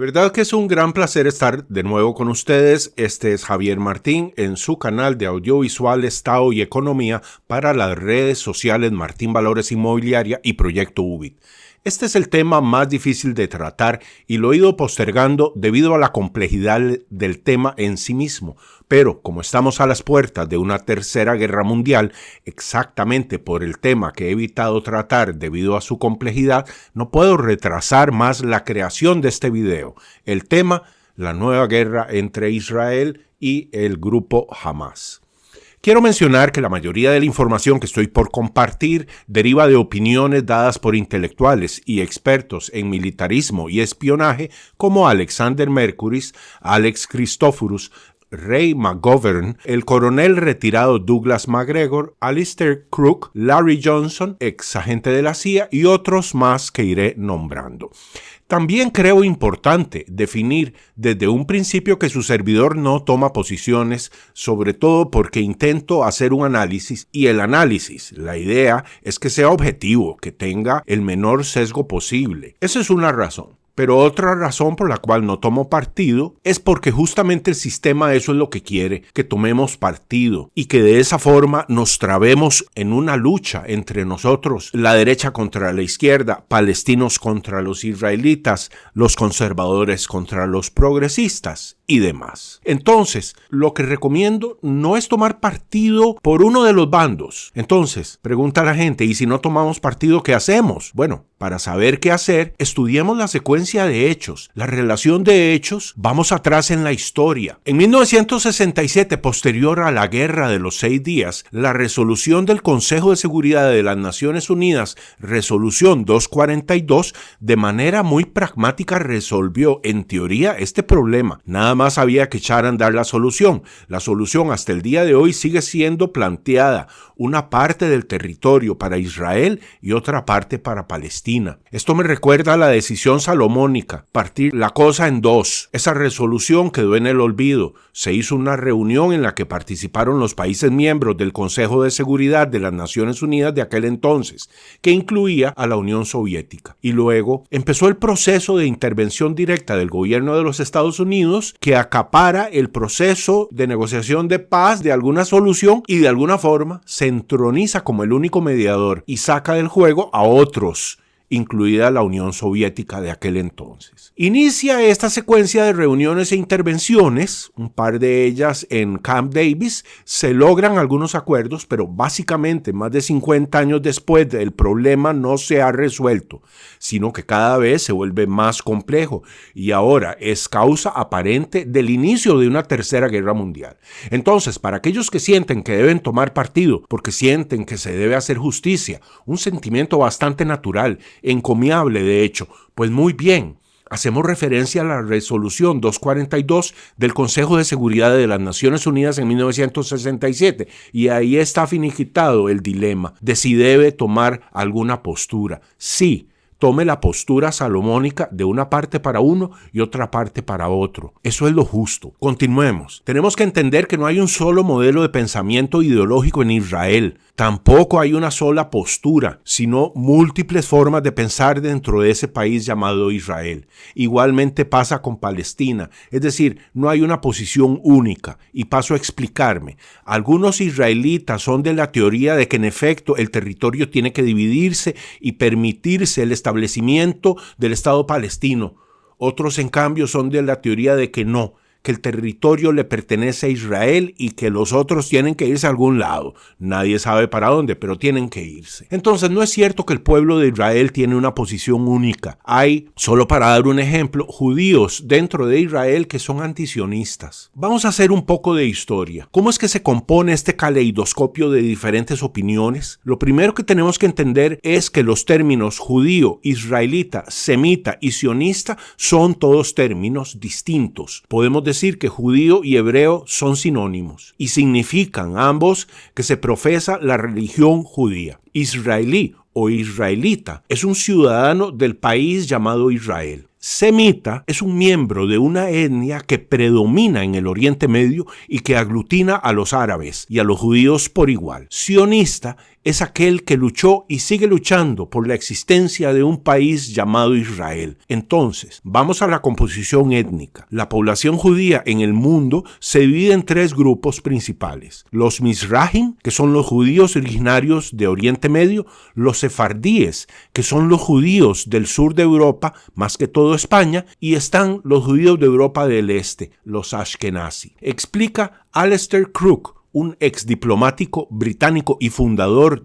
verdad que es un gran placer estar de nuevo con ustedes. Este es Javier Martín en su canal de audiovisual Estado y Economía para las redes sociales Martín Valores Inmobiliaria y Proyecto UBIT. Este es el tema más difícil de tratar y lo he ido postergando debido a la complejidad del tema en sí mismo. Pero como estamos a las puertas de una tercera guerra mundial, exactamente por el tema que he evitado tratar debido a su complejidad, no puedo retrasar más la creación de este video. El tema, la nueva guerra entre Israel y el grupo Hamas. Quiero mencionar que la mayoría de la información que estoy por compartir deriva de opiniones dadas por intelectuales y expertos en militarismo y espionaje como Alexander Mercuris, Alex Christoforous, Ray McGovern, el coronel retirado Douglas MacGregor, Alistair Crook, Larry Johnson, ex agente de la CIA y otros más que iré nombrando. También creo importante definir desde un principio que su servidor no toma posiciones, sobre todo porque intento hacer un análisis y el análisis, la idea es que sea objetivo, que tenga el menor sesgo posible. Esa es una razón. Pero otra razón por la cual no tomo partido es porque justamente el sistema eso es lo que quiere, que tomemos partido y que de esa forma nos trabemos en una lucha entre nosotros, la derecha contra la izquierda, palestinos contra los israelitas, los conservadores contra los progresistas y demás. Entonces, lo que recomiendo no es tomar partido por uno de los bandos. Entonces, pregunta a la gente, ¿y si no tomamos partido, qué hacemos? Bueno, para saber qué hacer, estudiemos la secuencia de hechos, la relación de hechos, vamos atrás en la historia. En 1967, posterior a la Guerra de los 6 días, la resolución del Consejo de Seguridad de las Naciones Unidas, resolución 242, de manera muy pragmática resolvió en teoría este problema. Nada más había que echar a andar la solución. La solución hasta el día de hoy sigue siendo planteada, una parte del territorio para Israel y otra parte para Palestina. Esto me recuerda a la decisión salomónica, partir la cosa en dos. Esa resolución quedó en el olvido. Se hizo una reunión en la que participaron los países miembros del Consejo de Seguridad de las Naciones Unidas de aquel entonces, que incluía a la Unión Soviética. Y luego empezó el proceso de intervención directa del gobierno de los Estados Unidos que acapara el proceso de negociación de paz, de alguna solución y de alguna forma se entroniza como el único mediador y saca del juego a otros, incluida la Unión Soviética de aquel entonces. Inicia esta secuencia de reuniones e intervenciones, un par de ellas en Camp Davis, se logran algunos acuerdos, pero básicamente más de 50 años después el problema no se ha resuelto, sino que cada vez se vuelve más complejo y ahora es causa aparente del inicio de una tercera guerra mundial. Entonces, para aquellos que sienten que deben tomar partido, porque sienten que se debe hacer justicia, un sentimiento bastante natural, encomiable de hecho, pues muy bien, hacemos referencia a la resolución 242 del Consejo de Seguridad de las Naciones Unidas en 1967 y ahí está finiquitado el dilema de si debe tomar alguna postura. Sí, tome la postura salomónica de una parte para uno y otra parte para otro. Eso es lo justo. Continuemos. Tenemos que entender que no hay un solo modelo de pensamiento ideológico en Israel. Tampoco hay una sola postura, sino múltiples formas de pensar dentro de ese país llamado Israel. Igualmente pasa con Palestina, es decir, no hay una posición única. Y paso a explicarme. Algunos israelitas son de la teoría de que en efecto el territorio tiene que dividirse y permitirse el establecimiento del Estado palestino. Otros, en cambio, son de la teoría de que no, que el territorio le pertenece a Israel y que los otros tienen que irse a algún lado. Nadie sabe para dónde, pero tienen que irse. Entonces, no es cierto que el pueblo de Israel tiene una posición única. Hay, solo para dar un ejemplo, judíos dentro de Israel que son antisionistas. Vamos a hacer un poco de historia. ¿Cómo es que se compone este caleidoscopio de diferentes opiniones? Lo primero que tenemos que entender es que los términos judío, israelita, semita y sionista son todos términos distintos. Podemos decir que judío y hebreo son sinónimos y significan ambos que se profesa la religión judía. Israelí o israelita es un ciudadano del país llamado Israel. Semita es un miembro de una etnia que predomina en el Oriente Medio y que aglutina a los árabes y a los judíos por igual. Sionista es aquel que luchó y sigue luchando por la existencia de un país llamado Israel. Entonces, vamos a la composición étnica. La población judía en el mundo se divide en tres grupos principales. Los Mizrahim, que son los judíos originarios de Oriente Medio, los sefardíes, que son los judíos del sur de Europa, más que todo España, y están los judíos de Europa del Este, los Ashkenazi. Explica Alistair Crook, un exdiplomático británico y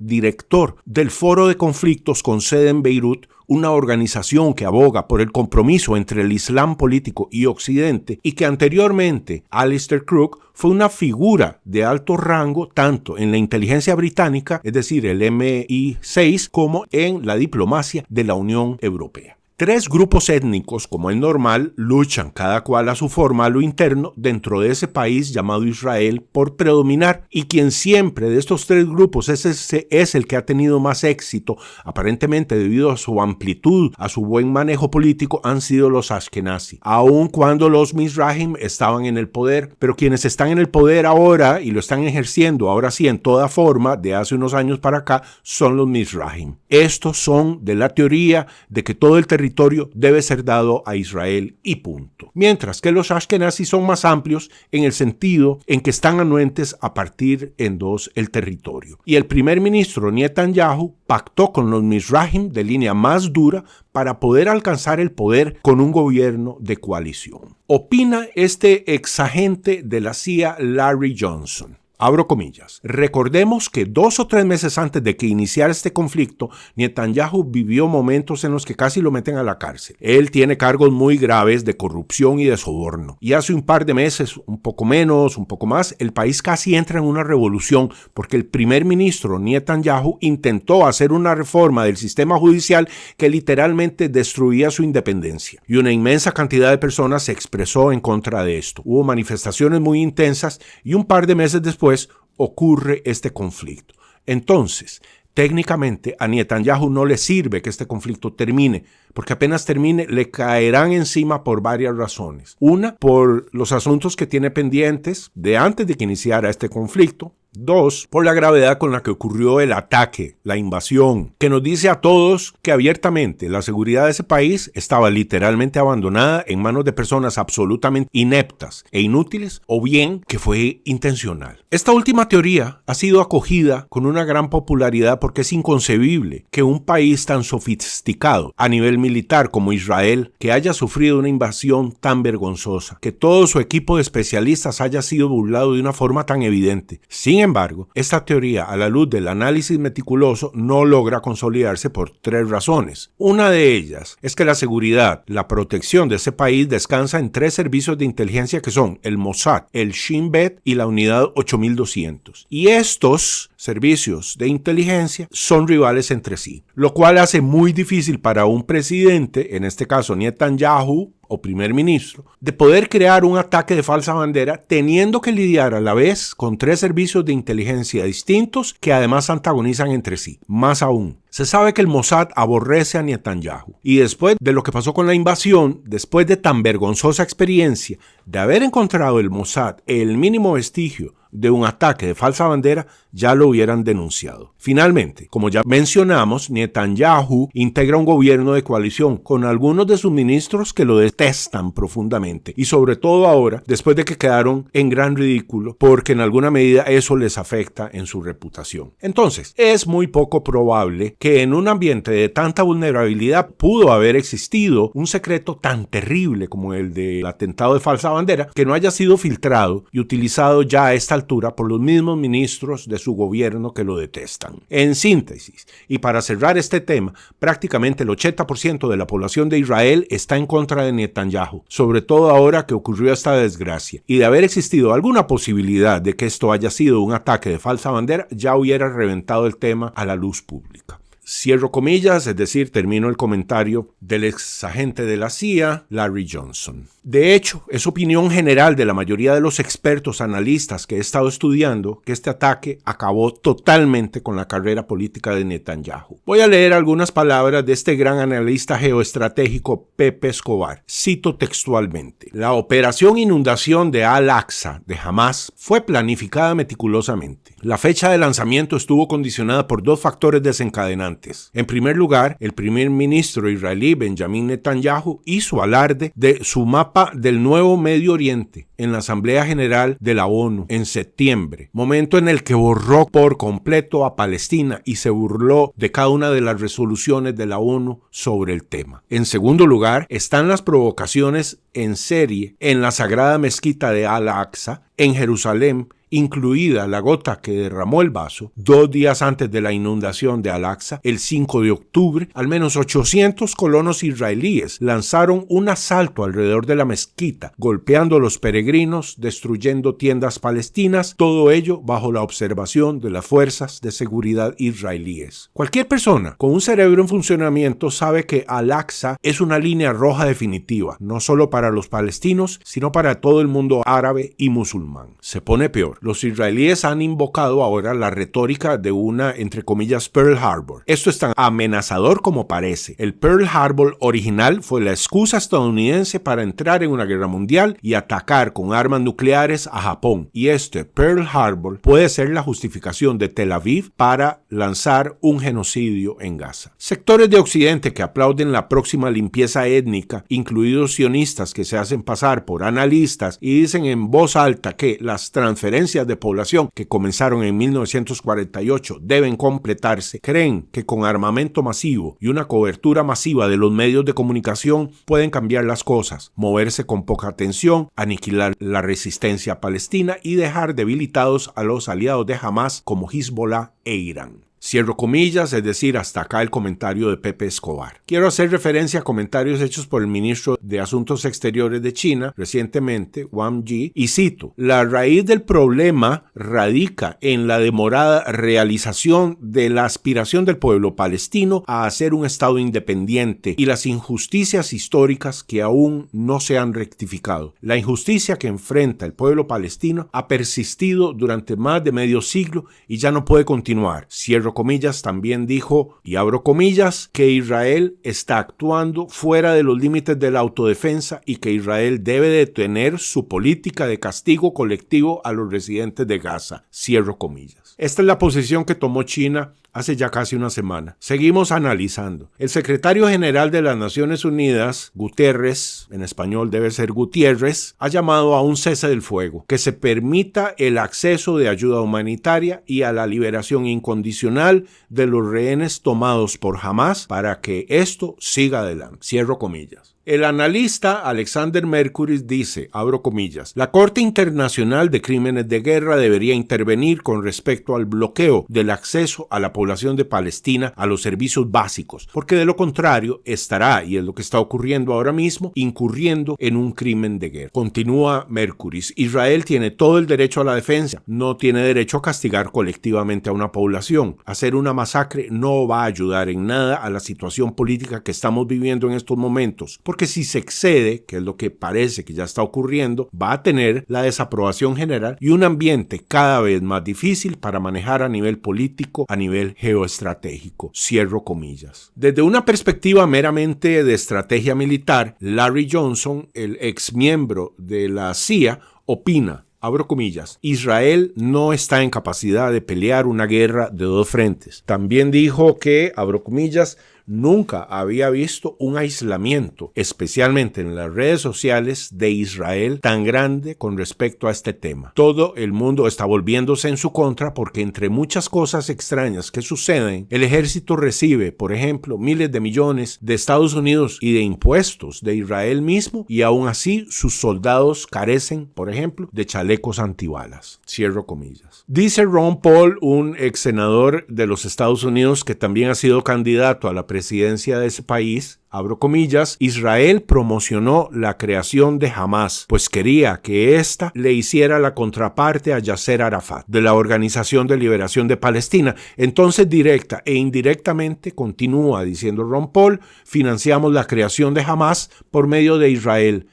director del Foro de Conflictos con sede en Beirut, una organización que aboga por el compromiso entre el Islam político y Occidente, y que anteriormente Alistair Crook fue una figura de alto rango tanto en la inteligencia británica, es decir, el MI6, como en la diplomacia de la Unión Europea. Tres grupos étnicos, como es normal, luchan cada cual a su forma a lo interno dentro de ese país llamado Israel por predominar, y quien siempre de estos tres grupos es el que ha tenido más éxito, aparentemente debido a su amplitud, a su buen manejo político, han sido los Ashkenazi, aun cuando los Mizrahim estaban en el poder, pero quienes están en el poder ahora y lo están ejerciendo ahora sí en toda forma de hace unos años para acá son los Mizrahim. Estos son de la teoría de que todo el territorio debe ser dado a Israel y punto. Mientras que los Ashkenazi son más amplios en el sentido en que están anuentes a partir en dos el territorio. Y el primer ministro Netanyahu pactó con los Mizrahim de línea más dura para poder alcanzar el poder con un gobierno de coalición. Opina este exagente de la CIA Larry Johnson. Abro comillas. Recordemos que 2 o 3 meses antes de que iniciara este conflicto, Netanyahu vivió momentos en los que casi lo meten a la cárcel. Él tiene cargos muy graves de corrupción y de soborno. Y hace un par de meses, un poco menos, un poco más, el país casi entra en una revolución porque el primer ministro Netanyahu intentó hacer una reforma del sistema judicial que literalmente destruía su independencia. Y una inmensa cantidad de personas se expresó en contra de esto. Hubo manifestaciones muy intensas y un par de meses después ocurre este conflicto. Entonces, técnicamente a Netanyahu no le sirve que este conflicto termine, porque apenas termine le caerán encima por varias razones. Una, por los asuntos que tiene pendientes de antes de que iniciara este conflicto. 2, por la gravedad con la que ocurrió el ataque, la invasión, que nos dice a todos que abiertamente la seguridad de ese país estaba literalmente abandonada en manos de personas absolutamente ineptas e inútiles, o bien que fue intencional. Esta última teoría ha sido acogida con una gran popularidad porque es inconcebible que un país tan sofisticado a nivel militar como Israel, que haya sufrido una invasión tan vergonzosa, que todo su equipo de especialistas haya sido burlado de una forma tan evidente. Sin embargo, esta teoría, a la luz del análisis meticuloso, no logra consolidarse por 3 razones. Una de ellas es que la seguridad, la protección de ese país descansa en 3 servicios de inteligencia que son el Mossad, el Shin Bet y la Unidad 8200. Y estos servicios de inteligencia son rivales entre sí, lo cual hace muy difícil para un presidente, en este caso Netanyahu, o primer ministro, de poder crear un ataque de falsa bandera teniendo que lidiar a la vez con 3 servicios de inteligencia distintos que además antagonizan entre sí. Más aún, se sabe que el Mossad aborrece a Netanyahu y después de lo que pasó con la invasión, después de tan vergonzosa experiencia de haber encontrado el Mossad el mínimo vestigio de un ataque de falsa bandera, ya lo hubieran denunciado. Finalmente, como ya mencionamos, Netanyahu integra un gobierno de coalición con algunos de sus ministros que lo detestan profundamente y sobre todo ahora, después de que quedaron en gran ridículo, porque en alguna medida eso les afecta en su reputación. Entonces, es muy poco probable que en un ambiente de tanta vulnerabilidad pudo haber existido un secreto tan terrible como el del atentado de falsa bandera que no haya sido filtrado y utilizado ya a esta altura por los mismos ministros de su gobierno que lo detestan. En síntesis, y para cerrar este tema, prácticamente el 80% de la población de Israel está en contra de Netanyahu, sobre todo ahora que ocurrió esta desgracia, y de haber existido alguna posibilidad de que esto haya sido un ataque de falsa bandera, ya hubiera reventado el tema a la luz pública. Cierro comillas, es decir, termino el comentario del ex agente de la CIA, Larry Johnson. De hecho, es opinión general de la mayoría de los expertos analistas que he estado estudiando que este ataque acabó totalmente con la carrera política de Netanyahu. Voy a leer algunas palabras de este gran analista geoestratégico Pepe Escobar. Cito textualmente: la operación inundación de Al-Aqsa de Hamas fue planificada meticulosamente. La fecha de lanzamiento estuvo condicionada por dos factores desencadenantes. En primer lugar, el primer ministro israelí Benjamin Netanyahu hizo alarde de su mapa del nuevo Medio Oriente en la Asamblea General de la ONU en septiembre, momento en el que borró por completo a Palestina y se burló de cada una de las resoluciones de la ONU sobre el tema. En segundo lugar, están las provocaciones en serie en la sagrada mezquita de Al-Aqsa en Jerusalén, incluida la gota que derramó el vaso. 2 días antes de la inundación de Al-Aqsa, el 5 de octubre, al menos 800 colonos israelíes lanzaron un asalto alrededor de la mezquita, golpeando a los peregrinos, destruyendo tiendas palestinas, todo ello bajo la observación de las fuerzas de seguridad israelíes. Cualquier persona con un cerebro en funcionamiento sabe que Al-Aqsa es una línea roja definitiva, no solo para los palestinos, sino para todo el mundo árabe y musulmán. Se pone peor. Los israelíes han invocado ahora la retórica de una, entre comillas, Pearl Harbor. Esto es tan amenazador como parece. El Pearl Harbor original fue la excusa estadounidense para entrar en una guerra mundial y atacar con armas nucleares a Japón. Y este Pearl Harbor puede ser la justificación de Tel Aviv para lanzar un genocidio en Gaza. Sectores de Occidente que aplauden la próxima limpieza étnica, incluidos sionistas que se hacen pasar por analistas y dicen en voz alta que las transferencias de población que comenzaron en 1948 deben completarse, creen que con armamento masivo y una cobertura masiva de los medios de comunicación pueden cambiar las cosas, moverse con poca tensión, aniquilar la resistencia palestina y dejar debilitados a los aliados de Hamas como Hezbollah e Irán. Cierro comillas, es decir, hasta acá el comentario de Pepe Escobar. Quiero hacer referencia a comentarios hechos por el ministro de Asuntos Exteriores de China recientemente, Wang Yi, y cito: la raíz del problema radica en la demorada realización de la aspiración del pueblo palestino a hacer un Estado independiente y las injusticias históricas que aún no se han rectificado. La injusticia que enfrenta el pueblo palestino ha persistido durante más de medio siglo y ya no puede continuar. Cierro comillas, también dijo, y abro comillas, que Israel está actuando fuera de los límites de la autodefensa y que Israel debe detener su política de castigo colectivo a los residentes de Gaza. Cierro comillas. Esta es la posición que tomó China hace ya casi una semana. Seguimos analizando. El secretario general de las Naciones Unidas, Guterres, en español debe ser Gutiérrez, ha llamado a un cese del fuego, que se permita el acceso de ayuda humanitaria y a la liberación incondicional de los rehenes tomados por Hamas para que esto siga adelante. Cierro comillas. El analista Alexander Mercuris dice, abro comillas, la Corte Internacional de Crímenes de Guerra debería intervenir con respecto al bloqueo del acceso a la población de Palestina a los servicios básicos, porque de lo contrario estará, y es lo que está ocurriendo ahora mismo, incurriendo en un crimen de guerra. Continúa Mercuris, Israel tiene todo el derecho a la defensa, no tiene derecho a castigar colectivamente a una población. Hacer una masacre no va a ayudar en nada a la situación política que estamos viviendo en estos momentos, porque si se excede, que es lo que parece que ya está ocurriendo, va a tener la desaprobación general y un ambiente cada vez más difícil para manejar a nivel político, a nivel geoestratégico. Cierro comillas. Desde una perspectiva meramente de estrategia militar, Larry Johnson, el ex miembro de la CIA, opina, abro comillas, Israel no está en capacidad de pelear una guerra de dos frentes. También dijo que, abro comillas, nunca había visto un aislamiento, especialmente en las redes sociales de Israel, tan grande con respecto a este tema. Todo el mundo está volviéndose en su contra porque entre muchas cosas extrañas que suceden, el ejército recibe, por ejemplo, miles de millones de Estados Unidos y de impuestos de Israel mismo y aún así sus soldados carecen, por ejemplo, de chalecos antibalas. Cierro comillas. Dice Ron Paul, un ex senador de los Estados Unidos que también ha sido candidato a la presidencia de ese país, abro comillas, Israel promocionó la creación de Hamas, pues quería que ésta le hiciera la contraparte a Yasser Arafat, de la Organización de Liberación de Palestina. Entonces, directa e indirectamente, continúa diciendo Ron Paul, financiamos la creación de Hamas por medio de Israel.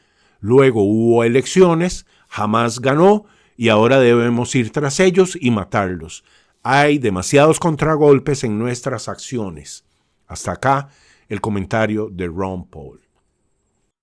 Luego hubo elecciones, Hamás ganó y ahora debemos ir tras ellos y matarlos. Hay demasiados contragolpes en nuestras acciones. Hasta acá el comentario de Ron Paul.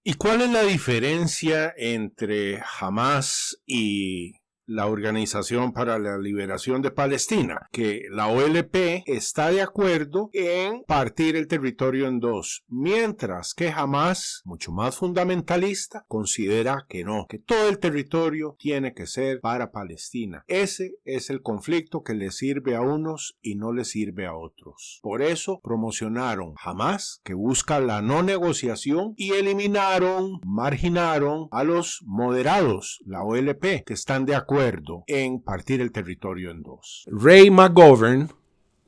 ¿Y cuál es la diferencia entre Hamás y la Organización para la Liberación de Palestina? Que la OLP está de acuerdo en partir el territorio en dos, mientras que Hamás, mucho más fundamentalista, considera que no, que todo el territorio tiene que ser para Palestina. Ese es el conflicto que le sirve a unos y no le sirve a otros. Por eso promocionaron Hamás, que busca la no negociación, y marginaron a los moderados, la OLP, que están de acuerdo en partir el territorio en dos. Ray McGovern,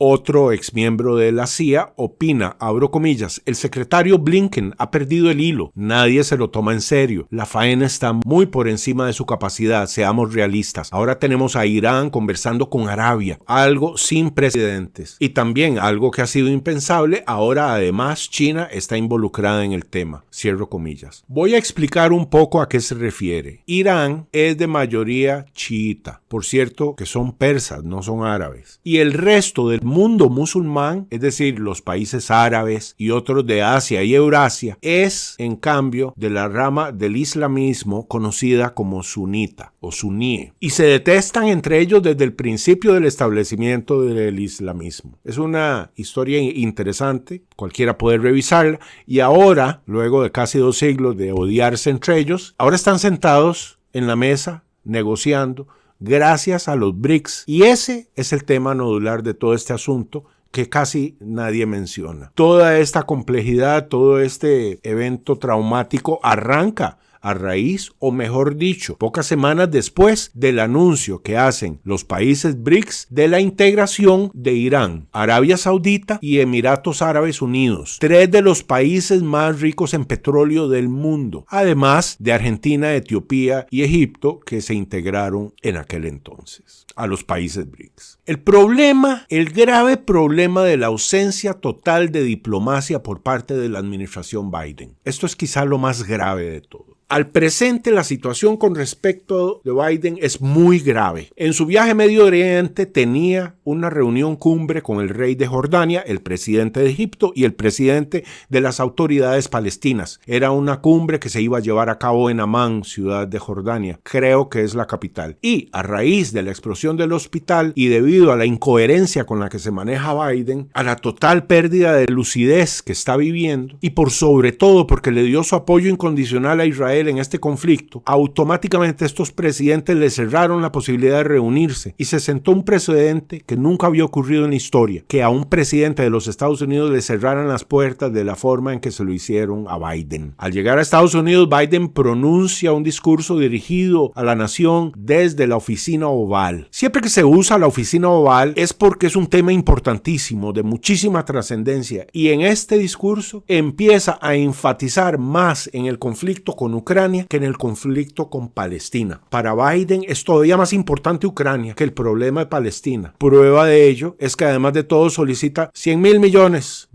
otro exmiembro de la CIA, opina, abro comillas, el secretario Blinken ha perdido el hilo, nadie se lo toma en serio, la faena está muy por encima de su capacidad, seamos realistas. Ahora tenemos a Irán conversando con Arabia, algo sin precedentes, y también algo que ha sido impensable, ahora además China está involucrada en el tema, cierro comillas. Voy a explicar un poco a qué se refiere. Irán es de mayoría chiita, por cierto que son persas, no son árabes, y el resto del mundo musulmán, es decir, los países árabes y otros de Asia y Eurasia, es en cambio de la rama del islamismo conocida como sunita o suníe, y se detestan entre ellos desde el principio del establecimiento del islamismo. Es una historia interesante, cualquiera puede revisarla, y ahora, luego de casi 2 siglos de odiarse entre ellos, ahora están sentados en la mesa negociando gracias a los BRICS. Y ese es el tema nodular de todo este asunto que casi nadie menciona. Toda esta complejidad, todo este evento traumático arranca a raíz, o mejor dicho, pocas semanas después del anuncio que hacen los países BRICS de la integración de Irán, Arabia Saudita y Emiratos Árabes Unidos, 3 de los países más ricos en petróleo del mundo, además de Argentina, Etiopía y Egipto, que se integraron en aquel entonces a los países BRICS. El grave problema de la ausencia total de diplomacia por parte de la administración Biden. Esto es quizá lo más grave de todo. Al presente, la situación con respecto de Biden es muy grave. En su viaje a Medio Oriente tenía una reunión cumbre con el rey de Jordania, el presidente de Egipto y el presidente de las autoridades palestinas. Era una cumbre que se iba a llevar a cabo en Amán, ciudad de Jordania. Creo que es la capital. Y a raíz de la explosión del hospital y debido a la incoherencia con la que se maneja Biden, a la total pérdida de lucidez que está viviendo y por sobre todo porque le dio su apoyo incondicional a Israel en este conflicto, automáticamente estos presidentes le cerraron la posibilidad de reunirse y se sentó un precedente que nunca había ocurrido en la historia, que a un presidente de los Estados Unidos le cerraran las puertas de la forma en que se lo hicieron a Biden. Al llegar a Estados Unidos, Biden pronuncia un discurso dirigido a la nación desde la oficina oval. Siempre que se usa la oficina oval es porque es un tema importantísimo, de muchísima trascendencia, y en este discurso empieza a enfatizar más en el conflicto con Ucrania que en el conflicto con Palestina. Para Biden es todavía más importante Ucrania que el problema de Palestina. Prueba de ello es que además de todo solicita $100,000 millones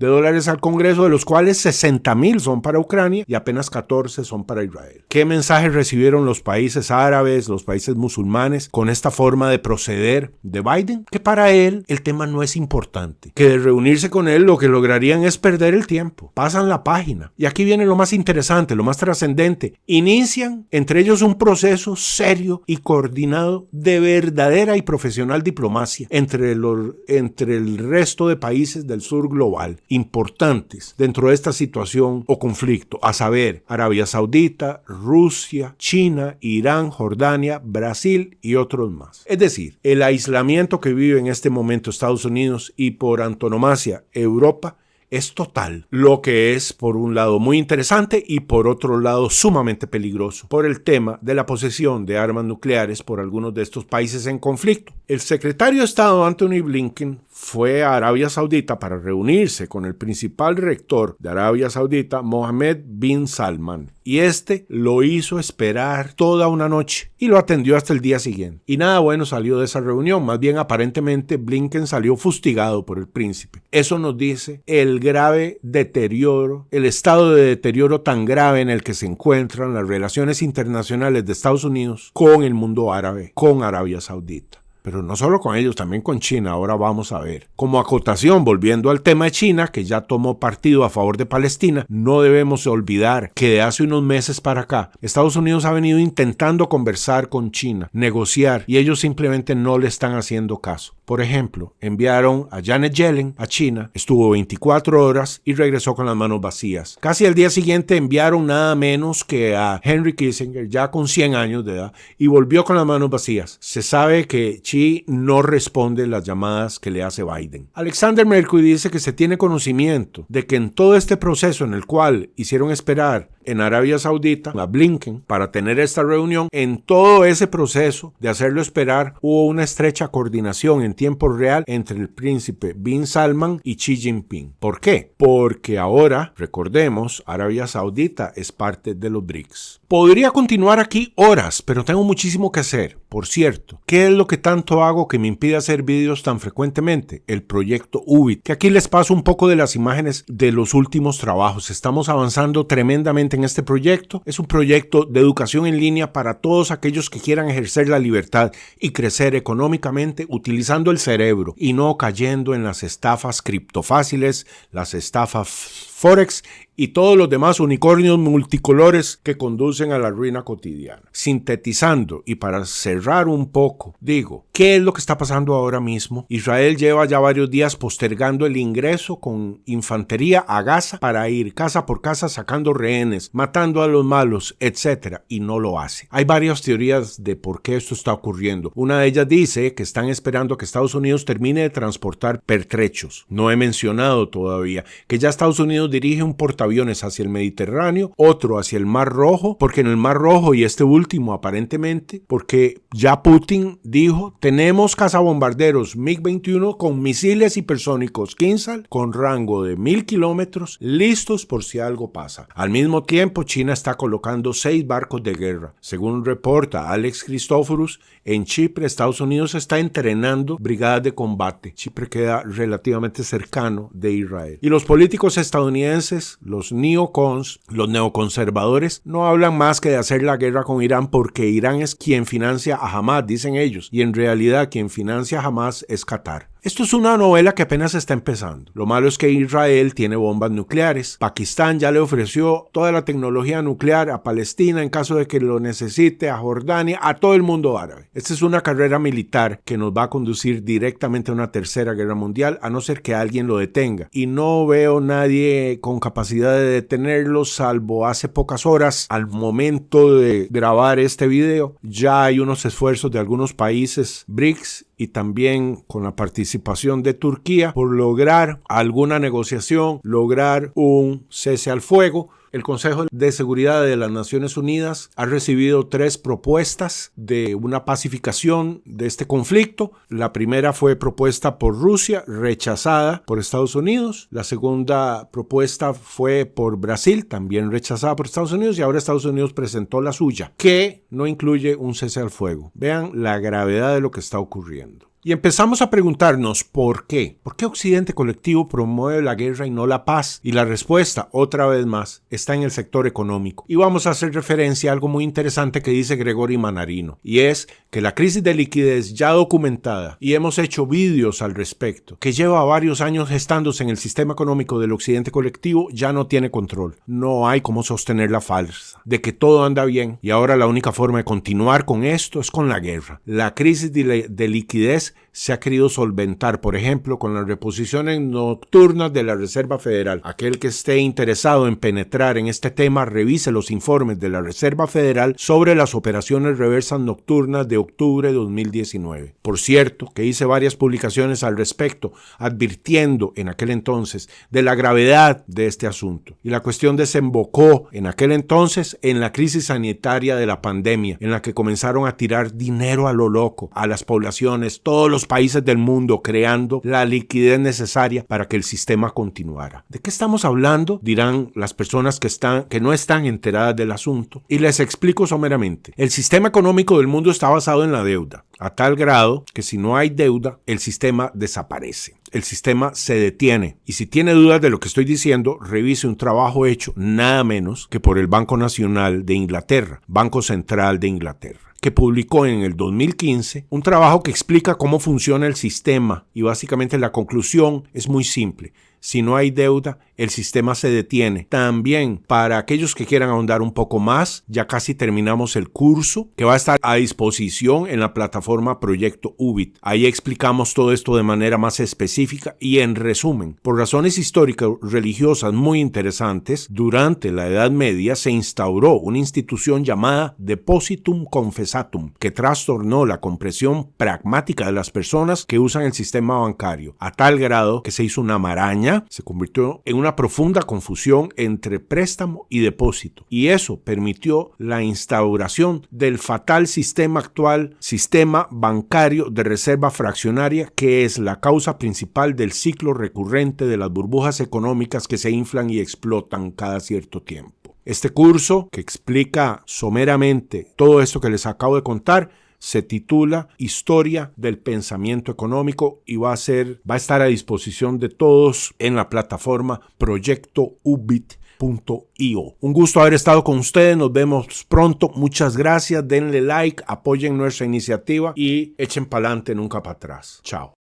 al Congreso, de los cuales 60,000 son para Ucrania y apenas 14 son para Israel. ¿Qué mensajes recibieron los países árabes, los países musulmanes con esta forma de proceder de Biden? Que para él el tema no es importante, que de reunirse con él lo que lograrían es perder el tiempo. Pasan la página. Y aquí viene lo más interesante, lo más trascendente. Inician entre ellos un proceso serio y coordinado de verdadera y profesional diplomacia entre el resto de países del sur global importantes dentro de esta situación o conflicto, a saber, Arabia Saudita, Rusia, China, Irán, Jordania, Brasil y otros más. Es decir, el aislamiento que vive en este momento Estados Unidos y por antonomasia Europa es total, lo que es por un lado muy interesante y por otro lado sumamente peligroso por el tema de la posesión de armas nucleares por algunos de estos países en conflicto. El secretario de Estado Antony Blinken fue a Arabia Saudita para reunirse con el principal rector de Arabia Saudita, Mohammed bin Salman, y este lo hizo esperar toda una noche y lo atendió hasta el día siguiente. Y nada bueno salió de esa reunión, más bien aparentemente Blinken salió fustigado por el príncipe. Eso nos dice el grave deterioro, el estado de deterioro tan grave en el que se encuentran las relaciones internacionales de Estados Unidos con el mundo árabe, con Arabia Saudita. Pero no solo con ellos, también con China, ahora vamos a ver. Como acotación, volviendo al tema de China, que ya tomó partido a favor de Palestina, no debemos olvidar que de hace unos meses para acá, Estados Unidos ha venido intentando conversar con China, negociar, y ellos simplemente no le están haciendo caso. Por ejemplo, enviaron a Janet Yellen a China, estuvo 24 horas y regresó con las manos vacías. Casi al día siguiente enviaron nada menos que a Henry Kissinger, ya con 100 años de edad, y volvió con las manos vacías. Se sabe que Xi no responde las llamadas que le hace Biden. Alexander Mercury dice que se tiene conocimiento de que en todo este proceso en el cual hicieron esperar en Arabia Saudita a Blinken para tener esta reunión, en todo ese proceso de hacerlo esperar hubo una estrecha coordinación en tiempo real entre el príncipe bin Salman y Xi Jinping. ¿Por qué? Porque ahora, recordemos, Arabia Saudita es parte de los BRICS. Podría continuar aquí horas, pero tengo muchísimo que hacer. Por cierto, ¿qué es lo que tanto hago que me impide hacer vídeos tan frecuentemente? El proyecto UBIT, que aquí les paso un poco de las imágenes de los últimos trabajos. Estamos avanzando tremendamente en este proyecto. Es un proyecto de educación en línea para todos aquellos que quieran ejercer la libertad y crecer económicamente utilizando el cerebro y no cayendo en las estafas criptofáciles, las estafas Forex y todos los demás unicornios multicolores que conducen a la ruina cotidiana. Sintetizando y para cerrar un poco, digo, ¿qué es lo que está pasando ahora mismo? Israel lleva ya varios días postergando el ingreso con infantería a Gaza para ir casa por casa sacando rehenes, matando a los malos, etc. Y no lo hace. Hay varias teorías de por qué esto está ocurriendo. Una de ellas dice que están esperando que Estados Unidos termine de transportar pertrechos. No he mencionado todavía que ya Estados Unidos dirige un portaaviones hacia el Mediterráneo, otro hacia el Mar Rojo, porque en el Mar Rojo, y este último aparentemente, porque ya Putin dijo, tenemos cazabombarderos MiG-21 con misiles hipersónicos Kinzhal con rango de 1000 kilómetros, listos por si algo pasa. Al mismo tiempo, China está colocando 6 barcos de guerra. Según reporta Alex Christoforous, en Chipre, Estados Unidos está entrenando brigadas de combate. Chipre queda relativamente cercano de Israel. Y los políticos estadounidenses, los neocons, los neoconservadores, no hablan más que de hacer la guerra con Irán porque Irán es quien financia a Hamas, dicen ellos, y en realidad quien financia a Hamas es Qatar. Esto es una novela que apenas está empezando. Lo malo es que Israel tiene bombas nucleares. Pakistán ya le ofreció toda la tecnología nuclear a Palestina en caso de que lo necesite, a Jordania, a todo el mundo árabe. Esta es una carrera militar que nos va a conducir directamente a una tercera guerra mundial, a no ser que alguien lo detenga. Y no veo nadie con capacidad de detenerlo, salvo hace pocas horas, al momento de grabar este video. Ya hay unos esfuerzos de algunos países BRICS y también con la participación de Turquía por lograr alguna negociación, lograr un cese al fuego. El Consejo de Seguridad de las Naciones Unidas ha recibido 3 propuestas de una pacificación de este conflicto. La primera fue propuesta por Rusia, rechazada por Estados Unidos. La segunda propuesta fue por Brasil, también rechazada por Estados Unidos. Y ahora Estados Unidos presentó la suya, que no incluye un cese al fuego. Vean la gravedad de lo que está ocurriendo. Y empezamos a preguntarnos ¿por qué? ¿Por qué Occidente colectivo promueve la guerra y no la paz? Y la respuesta, otra vez más, está en el sector económico. Y vamos a hacer referencia a algo muy interesante que dice Gregory Mannarino, y es que la crisis de liquidez ya documentada, y hemos hecho vídeos al respecto, que lleva varios años gestándose en el sistema económico del Occidente colectivo, ya no tiene control. No hay cómo sostener la falsa de que todo anda bien, y ahora la única forma de continuar con esto es con la guerra. La crisis de liquidez se ha querido solventar, por ejemplo, con las reposiciones nocturnas de la Reserva Federal. Aquel que esté interesado en penetrar en este tema, revise los informes de la Reserva Federal sobre las operaciones reversas nocturnas de octubre de 2019. Por cierto, que hice varias publicaciones al respecto, advirtiendo en aquel entonces de la gravedad de este asunto. Y la cuestión desembocó en aquel entonces en la crisis sanitaria de la pandemia, en la que comenzaron a tirar dinero a lo loco a las poblaciones, todos los países del mundo, creando la liquidez necesaria para que el sistema continuara. ¿De qué estamos hablando? Dirán las personas que no están enteradas del asunto. Y les explico someramente. El sistema económico del mundo está basado en la deuda, a tal grado que si no hay deuda, el sistema desaparece. El sistema se detiene. Y si tiene dudas de lo que estoy diciendo, revise un trabajo hecho nada menos que por el Banco Nacional de Inglaterra, Banco Central de Inglaterra, que publicó en el 2015 un trabajo que explica cómo funciona el sistema, y básicamente la conclusión es muy simple. Si no hay deuda, el sistema se detiene. También, para aquellos que quieran ahondar un poco más, ya casi terminamos el curso que va a estar a disposición en la plataforma Proyecto UBIT. Ahí explicamos todo esto de manera más específica y en resumen. Por razones históricas religiosas muy interesantes, durante la Edad Media se instauró una institución llamada Depositum Confessatum, que trastornó la comprensión pragmática de las personas que usan el sistema bancario, a tal grado que se hizo una maraña. Se convirtió en una profunda confusión entre préstamo y depósito, y eso permitió la instauración del fatal sistema actual, sistema bancario de reserva fraccionaria, que es la causa principal del ciclo recurrente de las burbujas económicas que se inflan y explotan cada cierto tiempo. Este curso, que explica someramente todo esto que les acabo de contar, se titula Historia del Pensamiento Económico y va a estar a disposición de todos en la plataforma proyectoubit.io. Un gusto haber estado con ustedes, nos vemos pronto, muchas gracias, denle like, apoyen nuestra iniciativa y echen pa'lante, nunca para atrás. Chao.